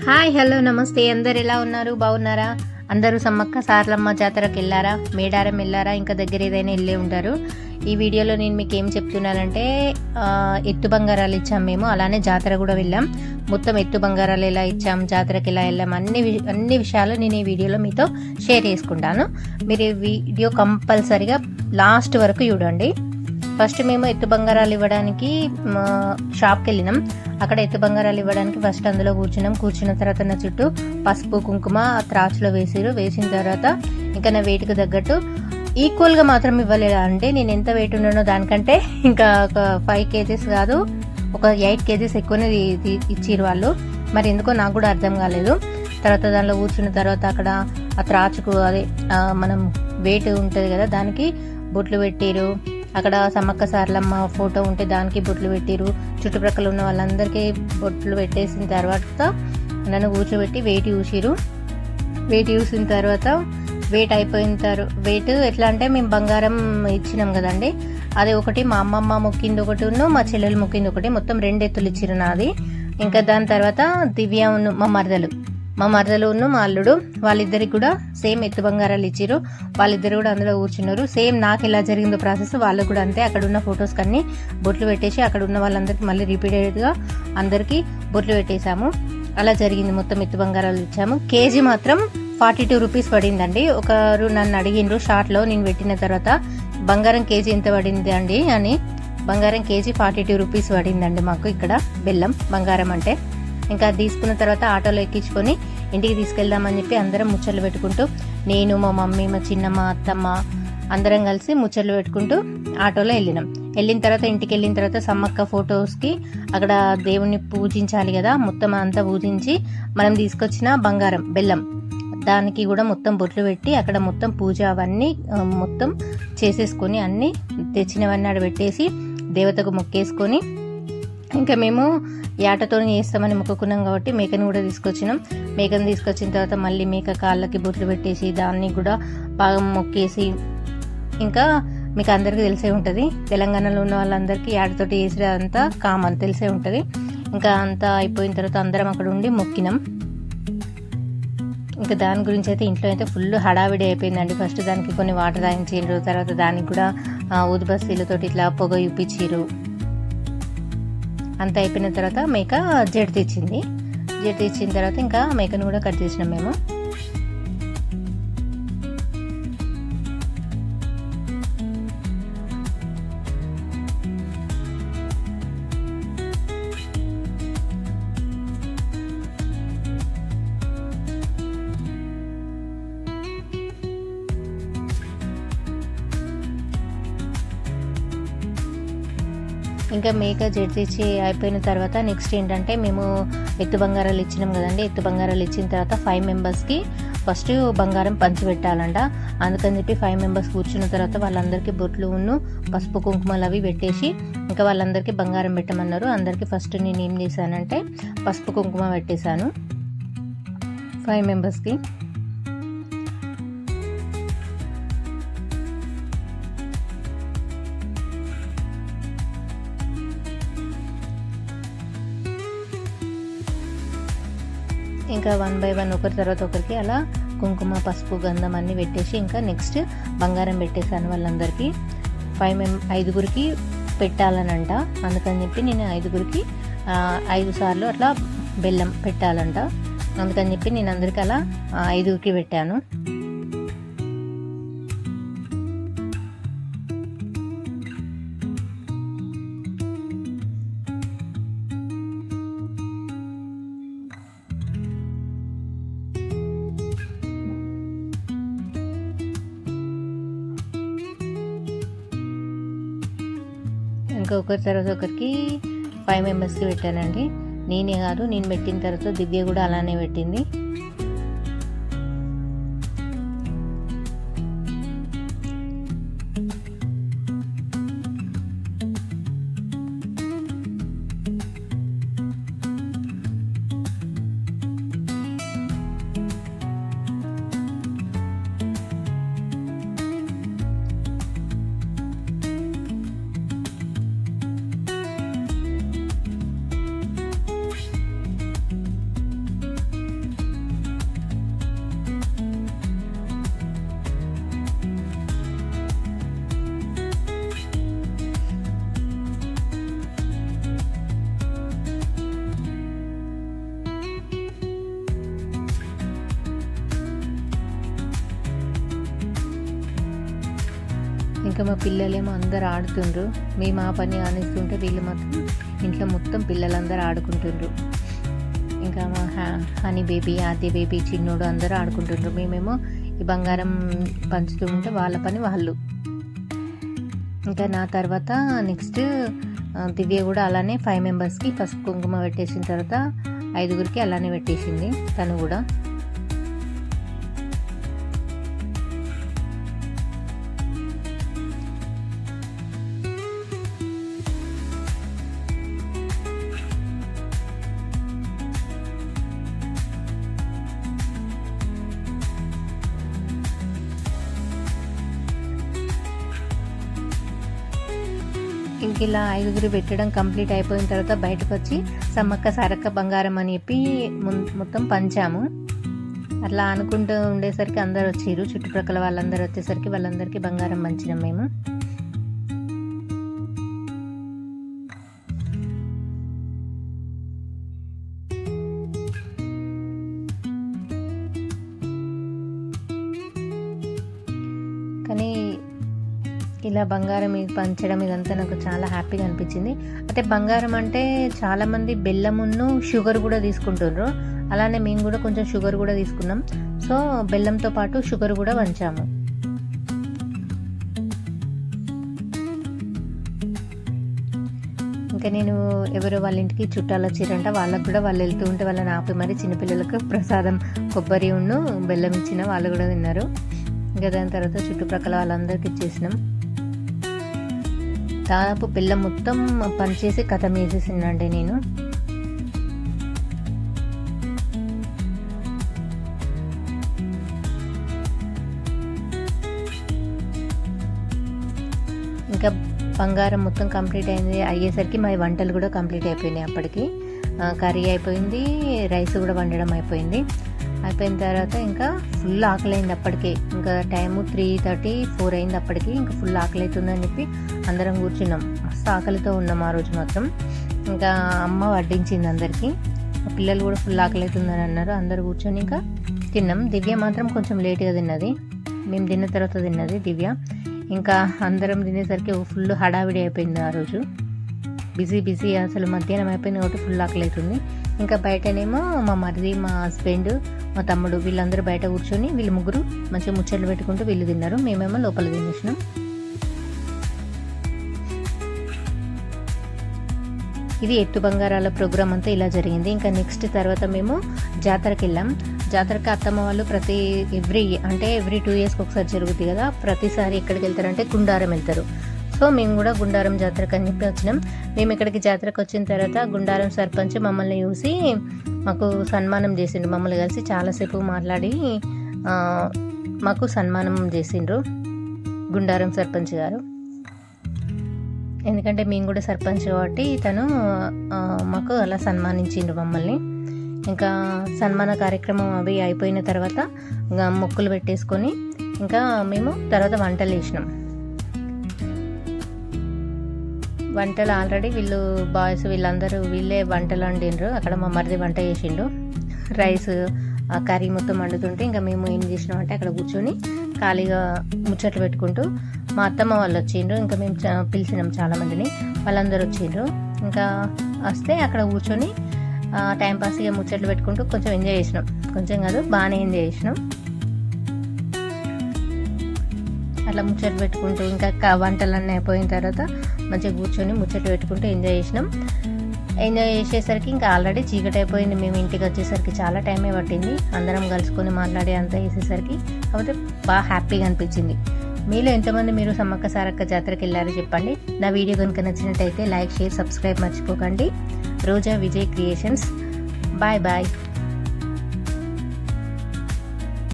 Hi hello నమస్తే. అందరు ఎలా ఉన్నారు? బాగున్నారా? అందరూ సమ్మక్క సారలమ్మ జాతరకు వెళ్ళారా? మేడారం వెళ్ళారా? ఇంకా దగ్గర ఏదైనా వెళ్ళే ఉంటారు. ఈ వీడియోలో నేను మీకు ఏం చెప్తున్నానంటే ఎత్తు బంగారాలు ఇచ్చాం మేము, అలానే జాతర కూడా వెళ్ళాం. మొత్తం ఎత్తు బంగారాలు ఎలా ఇచ్చాం, జాతరకు ఎలా వెళ్ళాం, అన్ని విషయాలు నేను ఈ వీడియోలో మీతో షేర్ చేసుకుంటాను. మీరు ఈ వీడియో కంపల్సరిగా లాస్ట్ వరకు చూడండి. ఫస్ట్ మేము ఎత్తు బంగారాలు ఇవ్వడానికి షాప్కి వెళ్ళినాం. అక్కడ ఎత్తు బంగారాలు ఇవ్వడానికి ఫస్ట్ అందులో కూర్చున్న తర్వాత నా చుట్టూ పసుపు కుంకుమ త్రాచులో వేసిన తర్వాత ఇంకా నా వెయిట్కి తగ్గట్టు ఈక్వల్గా మాత్రం ఇవ్వలేదు. అంటే నేను ఎంత వెయిట్ ఉన్నానో దానికంటే ఇంకా ఒక 5 kgs కాదు, ఒక 8 kgs ఎక్కువనే ఇచ్చిరు వాళ్ళు. మరి ఎందుకో నాకు కూడా అర్థం కాలేదు. తర్వాత దానిలో కూర్చున్న తర్వాత అక్కడ ఆ త్రాచుకు అదే మనం వెయిట్ ఉంటుంది కదా, దానికి బొట్లు పెట్టిరు. అక్కడ సమ్మక్క సారలమ్మ ఫోటో ఉంటే దానికి బొట్లు పెట్టిరు. చుట్టుప్రక్కల ఉన్న వాళ్ళందరికీ బొట్లు పెట్టేసిన తర్వాత నన్ను కూర్చోబెట్టి వెయిట్ చూసిన తర్వాత వెయిట్ అయిపోయిన తర్వాత వెయిట్ ఎట్లా అంటే మేము బంగారం ఇచ్చినాం కదండి, అది ఒకటి మా అమ్మమ్మ మొక్కింది ఒకటి, మా చెల్లెలు మొక్కింది ఒకటి, మొత్తం 2 ఎత్తులు ఇచ్చిరు నాది. ఇంకా దాని తర్వాత దివ్య మా మరదలు మా అల్లుడు వాళ్ళిద్దరికి కూడా సేమ్ ఎత్తు బంగారాలు ఇచ్చిరు. వాళ్ళిద్దరు కూడా అందులో కూర్చున్నారు. సేమ్ నాకు ఎలా జరిగిందో ప్రాసెస్ వాళ్ళకు కూడా అంతే. అక్కడ ఉన్న ఫొటోస్ కన్నీ బొట్లు పెట్టేసి అక్కడ ఉన్న వాళ్ళందరికీ మళ్ళీ రిపీటెడ్గా అందరికీ బొట్లు పెట్టేశాము. అలా జరిగింది. మొత్తం ఎత్తు బంగారాలు ఇచ్చాము. కేజీ మాత్రం 42 రూపీస్ పడిందండి. ఒకరు నన్ను అడిగిండ్రు షార్ట్లో నేను పెట్టిన తర్వాత, బంగారం కేజీ ఎంత పడింది అండి అని. బంగారం కేజీ 42 రూపీస్ పడిందండి మాకు ఇక్కడ, బెల్లం బంగారం అంటే. ఇంకా తీసుకున్న తర్వాత ఆటోలో ఎక్కించుకొని ఇంటికి తీసుకెళ్దామని చెప్పి అందరం ముచ్చట్లు పెట్టుకుంటూ, నేను మా మమ్మీ మా చిన్నమ్మ అత్తమ్మ అందరం కలిసి ముచ్చట్లు పెట్టుకుంటూ ఆటోలో వెళ్ళిన తర్వాత ఇంటికి వెళ్ళిన తర్వాత సమ్మక్క ఫొటోస్కి అక్కడ దేవుణ్ణి పూజించాలి కదా, మొత్తం అంతా పూజించి మనం తీసుకొచ్చిన బంగారం బెల్లం దానికి కూడా మొత్తం బొట్లు పెట్టి అక్కడ మొత్తం పూజ అవన్నీ మొత్తం చేసేసుకొని అన్నీ తెచ్చినవన్నీ ఆడ పెట్టేసి దేవతకు మొక్కేసుకొని, ఇంకా మేము యాటతో చేస్తామని మొక్కుకున్నాం కాబట్టి మేకను కూడా తీసుకొచ్చినాం. మేకను తీసుకొచ్చిన తర్వాత మళ్ళీ మేక కాళ్ళకి బొట్లు పెట్టేసి దాన్ని కూడా బాగా మొక్కేసి, ఇంకా మీకు అందరికీ తెలిసే ఉంటుంది, తెలంగాణలో ఉన్న వాళ్ళందరికీ యాటతోటి చేసేదంతా కామన్ తెలిసే ఉంటుంది. ఇంకా అంతా అయిపోయిన తర్వాత అందరం అక్కడ ఉండి మొక్కినాం. ఇంకా దాని గురించి అయితే ఇంట్లో అయితే ఫుల్ హడావిడి అయిపోయిందండి. ఫస్ట్ దానికి కొన్ని వాటర్ తాగించారు, తర్వాత దానికి కూడా ఊదుబస్తీలతోటి ఇట్లా పొగ చూపించారు. అంత అయిపోయిన తర్వాత మేక జడ తెచ్చిన తర్వాత ఇంకా మేకను కూడా కట్ చేసినాం మేము. ఇంకా మేక జడ్ తెచ్చి అయిపోయిన తర్వాత నెక్స్ట్ ఏంటంటే మేము ఎత్తు బంగారాలు ఇచ్చినాం కదండి. ఎత్తు బంగారాలు ఇచ్చిన తర్వాత 5 మెంబర్స్కి ఫస్ట్ బంగారం పంచి పెట్టాలంట. అందుకని చెప్పి 5 మెంబర్స్ కూర్చున్న తర్వాత వాళ్ళందరికీ బొట్లు పసుపు కుంకుమలు అవి పెట్టేసి ఇంకా వాళ్ళందరికీ బంగారం పెట్టమన్నారు. అందరికీ ఫస్ట్ నేను ఏం చేశానంటే పసుపు కుంకుమ పెట్టేశాను 5 మెంబర్స్కి. ఇంకా 1 by 1 ఒకరి తర్వాత ఒకరికి అలా కుంకుమ పసుపు గంధం అన్నీ పెట్టేసి ఇంకా నెక్స్ట్ బంగారం పెట్టేశాను వాళ్ళందరికీ. 5గురికి పెట్టాలనంట. అందుకని చెప్పి నేను 5గురికి 5 సార్లు అట్లా బెల్లం పెట్టాలంట. అందుకని చెప్పి నేను అందరికీ అలా 5గురికి పెట్టాను. ఇంకా ఒకరి తర్వాత ఒకరికి 5 మెంబర్స్కి పెట్టానండి. నేనే కాదు, నేను పెట్టిన తర్వాత దివ్య కూడా అలానే పెట్టింది. ఇంకా మా పిల్లలేమో అందరు ఆడుతుండ్రు. మేము ఆ పని ఆనేస్తుంటే వీళ్ళు మాత్రం ఇంట్లో మొత్తం పిల్లలందరూ ఆడుకుంటుండ్రు. ఇంకా మా హనీ బేబీ, ఆద్య బేబీ, చిన్నోడు అందరూ ఆడుకుంటుండ్రు. మేమేమో ఈ బంగారం పంచుతూ ఉంటే వాళ్ళ పని వాళ్ళు. ఇంకా నా తర్వాత నెక్స్ట్ దివ్య కూడా అలానే 5 మెంబర్స్కి పసుపు కుంకుమ పెట్టేసిన తర్వాత 5గురికి అలానే పెట్టేసింది తను కూడా. ఇంక ఇలా 5గురు పెట్టడం కంప్లీట్ అయిపోయిన తర్వాత బయటకు వచ్చి సమ్మక్క సారక్క బంగారం అని చెప్పి మొత్తం పంచాము. అట్లా అనుకుంటూ ఉండేసరికి అందరు వచ్చారు, చుట్టుప్రక్కల వాళ్ళందరూ వచ్చేసరికి వాళ్ళందరికీ బంగారం పంచినాం మేము. కానీ ఇలా బంగారం పంచడం ఇదంతా నాకు చాలా హ్యాపీగా అనిపించింది. అయితే బంగారం అంటే చాలామంది బెల్లమును షుగర్ కూడా తీసుకుంటున్నారు. అలానే మేము కూడా కొంచెం షుగర్ కూడా తీసుకున్నాం. సో బెల్లంతో పాటు షుగర్ కూడా పంచాము. ఇంకా నేను ఎవరో వాళ్ళ ఇంటికి చుట్టాలు వచ్చారంట, వాళ్ళకు కూడా వాళ్ళు వెళ్తూ ఉంటే వాళ్ళని ఆపి మరి చిన్నపిల్లలకు ప్రసాదం కొబ్బరి ఉన్ను బెల్లం ఇచ్చిన వాళ్ళు కూడా తిన్నారు. ఇంకా దాని తర్వాత చుట్టుప్రక్కల వాళ్ళందరికీ ఇచ్చేసినాం. దాదాపు బెల్లం మొత్తం పనిచేసి కథం వేసేసిందండి నేను. ఇంకా బంగారం మొత్తం కంప్లీట్ అయ్యేసరికి మా వంటలు కూడా కంప్లీట్ అయిపోయినాయి. అప్పటికి కర్రీ అయిపోయింది, రైస్ కూడా వండడం అయిపోయిన తర్వాత ఇంకా ఫుల్ ఆకలి అప్పటికే. ఇంకా టైము 3:30-4 అయింది అప్పటికి. ఇంకా ఫుల్ ఆకలి అవుతుందని చెప్పి అందరం కూర్చున్నాం. మస్తు ఆకలితో ఉన్నాం ఆ రోజు మాత్రం. ఇంకా అమ్మ వడ్డించింది అందరికీ. పిల్లలు కూడా ఫుల్ ఆకలి అవుతుందని అన్నారు. అందరు కూర్చొని ఇంకా తిన్నాం. దివ్య మాత్రం కొంచెం లేట్గా తిన్నది, మేము తిన్న తర్వాత తిన్నది దివ్య. ఇంకా అందరం తినేసరికి ఫుల్ హడావిడి అయిపోయింది ఆ రోజు. బిజీ అసలు మధ్యాహ్నం అయిపోయింది కాబట్టి ఫుల్ ఆకలి అవుతుంది. ఇంకా బయటనేమో మా మరిది, మా హస్బెండ్, మా తమ్ముడు వీళ్ళందరూ బయట కూర్చొని వీళ్ళు ముగ్గురు మంచిగా ముచ్చట్లు పెట్టుకుంటూ వీళ్ళు తిన్నారు. మేమేమో లోపల తినేసినాం. ఇది ఎత్తు బంగారాల ప్రోగ్రామ్ అంతా ఇలా జరిగింది. ఇంకా నెక్స్ట్ తర్వాత మేము జాతరకి వెళ్ళాం. జాతరకి అత్తమ్మ వాళ్ళు ఎవ్రీ 2 yearsకి ఒకసారి జరుగుతుంది కదా. ప్రతిసారి ఎక్కడికి వెళ్తారంటే గుండారం వెళ్తారు. సో మేము కూడా గుండారం జాతరకు అని చెప్పి వచ్చినాం. మేము ఇక్కడికి జాతరకు వచ్చిన తర్వాత గుండారం సర్పంచ్ మమ్మల్ని చూసి మాకు సన్మానం చేసిండ్రు. మమ్మల్ని కలిసి చాలాసేపు మాట్లాడి మాకు సన్మానం చేసిండ్రు గుండారం సర్పంచ్ గారు. ఎందుకంటే మేము కూడా సర్పంచ్ కాబట్టి తను మాకు అలా సన్మానించిండ్రు మమ్మల్ని. ఇంకా సన్మాన కార్యక్రమం అవి అయిపోయిన తర్వాత మొక్కులు పెట్టేసుకొని ఇంకా మేము తర్వాత వంటలు వేసినాం. వంటలు ఆల్రెడీ వీళ్ళు బాయ్స్ వీళ్ళందరూ వీళ్ళే వంటలు వండిండ్రు. అక్కడ మా మరిది వంట చేసిండు. రైస్ కర్రీ మొత్తం వండుతుంటే ఇంకా మేము ఏం చేసినామంటే అక్కడ కూర్చొని ఖాళీగా ముచ్చట్లు పెట్టుకుంటూ మా అత్తమ్మ వాళ్ళు వచ్చిండ్రు. ఇంకా మేము పిలిచినాం చాలామందిని, వాళ్ళందరూ వచ్చిండ్రు. ఇంకా వస్తే అక్కడ కూర్చొని టైంపాస్గా ముచ్చట్లు పెట్టుకుంటూ కొంచెం ఎంజాయ్ చేసినాం. కొంచెం కాదు, బాగానే ఎంజాయ్ చేసినాం. అట్లా ముచ్చట్లు పెట్టుకుంటూ ఇంకా వంటలన్నీ అయిపోయిన తర్వాత మంచిగా కూర్చొని ముచ్చట్లు పెట్టుకుంటూ ఎంజాయ్ చేసినాం. ఎంజాయ్ చేసేసరికి ఇంకా ఆల్రెడీ చీకటి అయిపోయింది. మేము ఇంటికి వచ్చేసరికి చాలా టైమే పట్టింది. అందరం కలుసుకొని మాట్లాడి అంతా వేసేసరికి. కాకపోతే బాగా హ్యాపీగా అనిపించింది. మీలో ఎంతమంది మీరు సమ్మక్క సారక్క జాతరకి వెళ్ళారో చెప్పండి. నా వీడియో కనుక నచ్చినట్టయితే లైక్, షేర్, సబ్స్క్రైబ్ మర్చిపోకండి. Roja Vijay creations. Bye bye.